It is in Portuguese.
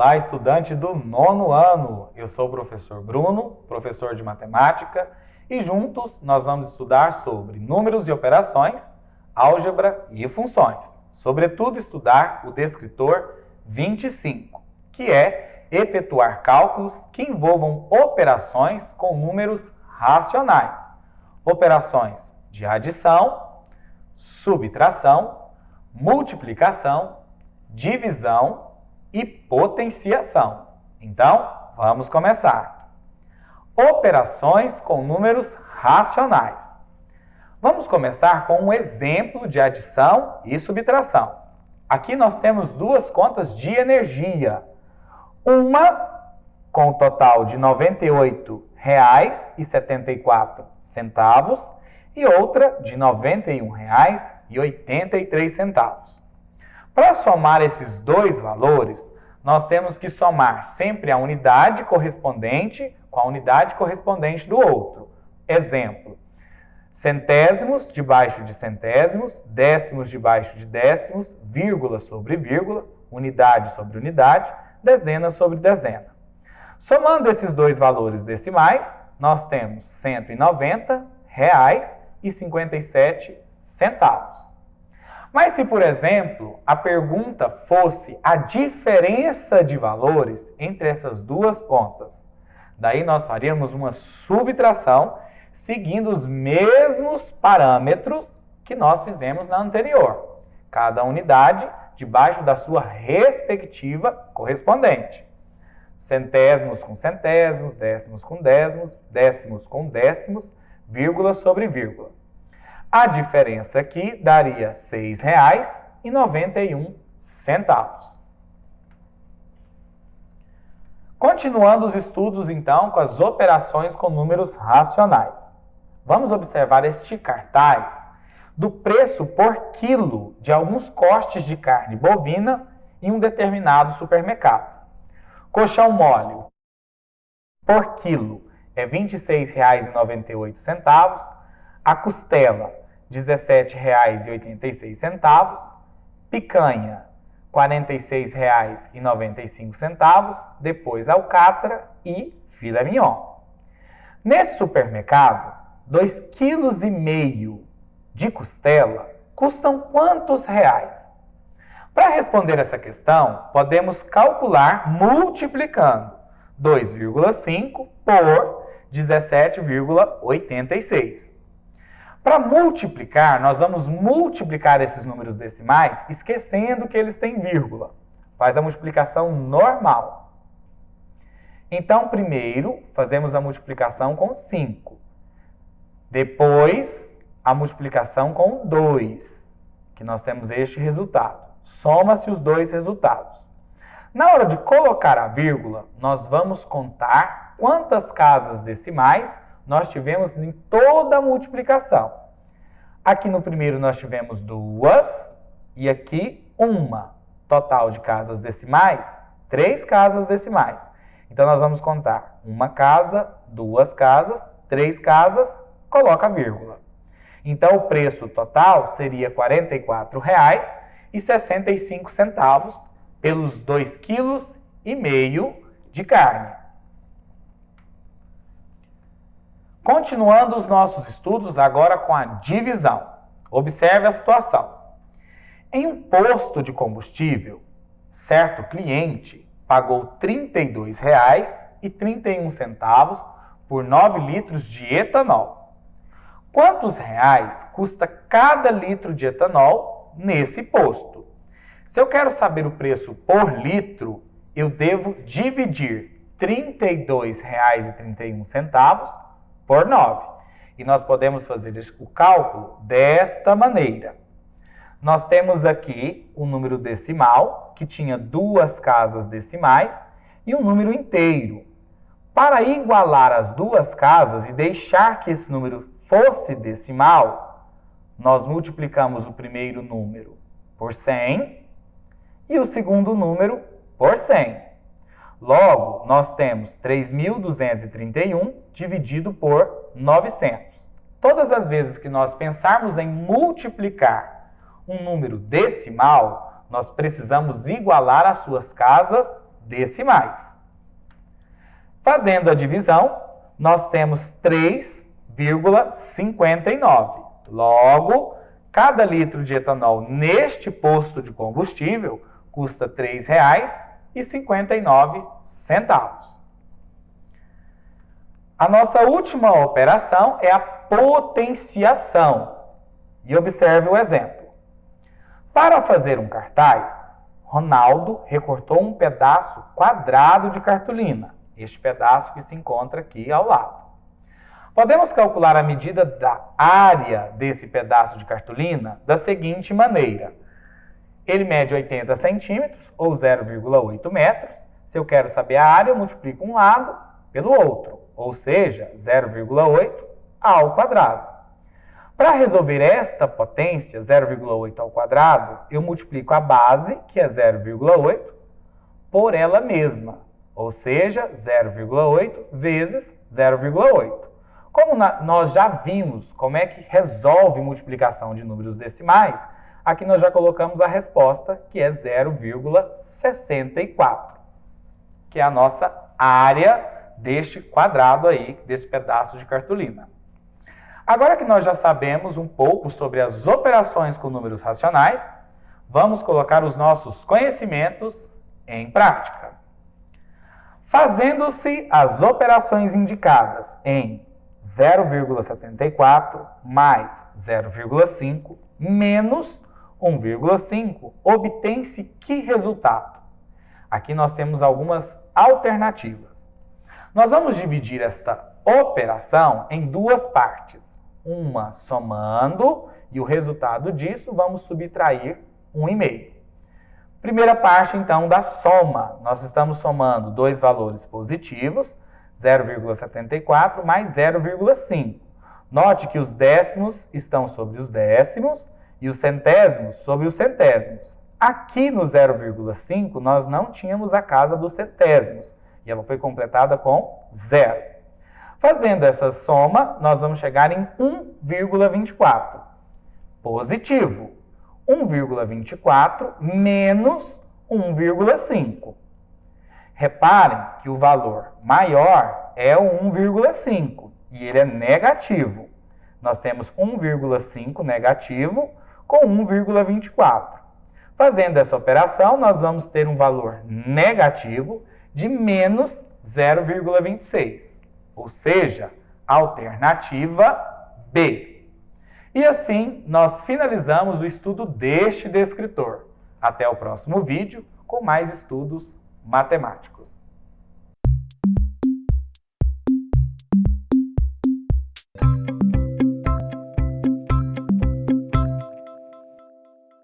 Olá, estudante do 9º ano! Eu sou o professor Bruno, professor de matemática, e juntos nós vamos estudar sobre números e operações, álgebra e funções. Sobretudo, estudar o descritor 25, que é efetuar cálculos que envolvam operações com números racionais. Operações de adição, subtração, multiplicação, divisão e potenciação. Então, vamos começar. Operações com números racionais. Vamos começar com um exemplo de adição e subtração. Aqui nós temos duas contas de energia. Uma com o total de R$ 98,74 e outra de R$ 91,83. Para somar esses dois valores, nós temos que somar sempre a unidade correspondente com a unidade correspondente do outro. Exemplo, centésimos debaixo de centésimos, décimos debaixo de décimos, vírgula sobre vírgula, unidade sobre unidade, dezena sobre dezena. Somando esses dois valores decimais, nós temos R$ 190,57. Mas se, por exemplo, a pergunta fosse a diferença de valores entre essas duas contas, daí nós faríamos uma subtração seguindo os mesmos parâmetros que nós fizemos na anterior. Cada unidade debaixo da sua respectiva correspondente. Centésimos com centésimos, décimos com décimos, décimos com décimos, vírgula sobre vírgula. A diferença aqui daria R$ 6,91. Continuando os estudos, então, com as operações com números racionais. Vamos observar este cartaz do preço por quilo de alguns cortes de carne bovina em um determinado supermercado. Coxão mole por quilo é R$ 26,98. A costela, R$ 17,86. Picanha, R$ 46,95. Depois alcatra e filé mignon. Nesse supermercado, 2,5 kg de costela custam quantos reais? Para responder essa questão, podemos calcular multiplicando 2,5 por 17,86. Para multiplicar, nós vamos multiplicar esses números decimais esquecendo que eles têm vírgula. Faz a multiplicação normal. Então, primeiro, fazemos a multiplicação com 5. Depois, a multiplicação com 2, que nós temos este resultado. Soma-se os dois resultados. Na hora de colocar a vírgula, nós vamos contar quantas casas decimais nós tivemos em toda a multiplicação. Aqui no primeiro nós tivemos 2 e aqui 1. Total de casas decimais, 3 casas decimais. Então nós vamos contar 1 casa, 2 casas, 3 casas, coloca a vírgula. Então o preço total seria R$ 44,65 pelos 2,5 kg de carne. Continuando os nossos estudos agora com a divisão. Observe a situação. Em um posto de combustível, certo cliente pagou R$ 32,31 por 9 litros de etanol. Quantos reais custa cada litro de etanol nesse posto? Se eu quero saber o preço por litro, eu devo dividir R$ 32,31 por 9. E nós podemos fazer o cálculo desta maneira. Nós temos aqui um número decimal, que tinha 2 casas decimais, e um número inteiro. Para igualar as duas casas e deixar que esse número fosse decimal, nós multiplicamos o primeiro número por 100 e o segundo número por 100. Logo, nós temos 3.231 dividido por 900. Todas as vezes que nós pensarmos em multiplicar um número decimal, nós precisamos igualar as suas casas decimais. Fazendo a divisão, nós temos 3,59. Logo, cada litro de etanol neste posto de combustível custa R$ 3,59. A nossa última operação é a potenciação. E observe o exemplo. Para fazer um cartaz, Ronaldo recortou um pedaço quadrado de cartolina, este pedaço que se encontra aqui ao lado. Podemos calcular a medida da área desse pedaço de cartolina da seguinte maneira. Ele mede 80 centímetros, ou 0,8 metros. Se eu quero saber a área, eu multiplico um lado pelo outro, ou seja, 0,8 ao quadrado. Para resolver esta potência, 0,8 ao quadrado, eu multiplico a base, que é 0,8, por ela mesma, ou seja, 0,8 vezes 0,8. Como nós já vimos como é que resolve multiplicação de números decimais, aqui nós já colocamos a resposta, que é 0,64, que é a nossa área deste quadrado aí, desse pedaço de cartolina. Agora que nós já sabemos um pouco sobre as operações com números racionais, vamos colocar os nossos conhecimentos em prática. Fazendo-se as operações indicadas em 0,74 mais 0,5 menos 1,5, obtém-se que resultado? Aqui nós temos algumas alternativas. Nós vamos dividir esta operação em duas partes. Uma somando e o resultado disso vamos subtrair 1,5. Primeira parte, então, da soma. Nós estamos somando dois valores positivos, 0,74 mais 0,5. Note que os décimos estão sobre os décimos e os centésimos sobre os centésimos. Aqui no 0,5 nós não tínhamos a casa dos centésimos e ela foi completada com 0. Fazendo essa soma, nós vamos chegar em 1,24. Positivo. 1,24 menos 1,5. Reparem que o valor maior é o 1,5 e ele é negativo. Nós temos 1,5 negativo com 1,24. Fazendo essa operação, nós vamos ter um valor negativo de menos 0,26. Ou seja, alternativa B. E assim, nós finalizamos o estudo deste descritor. Até o próximo vídeo com mais estudos matemáticos.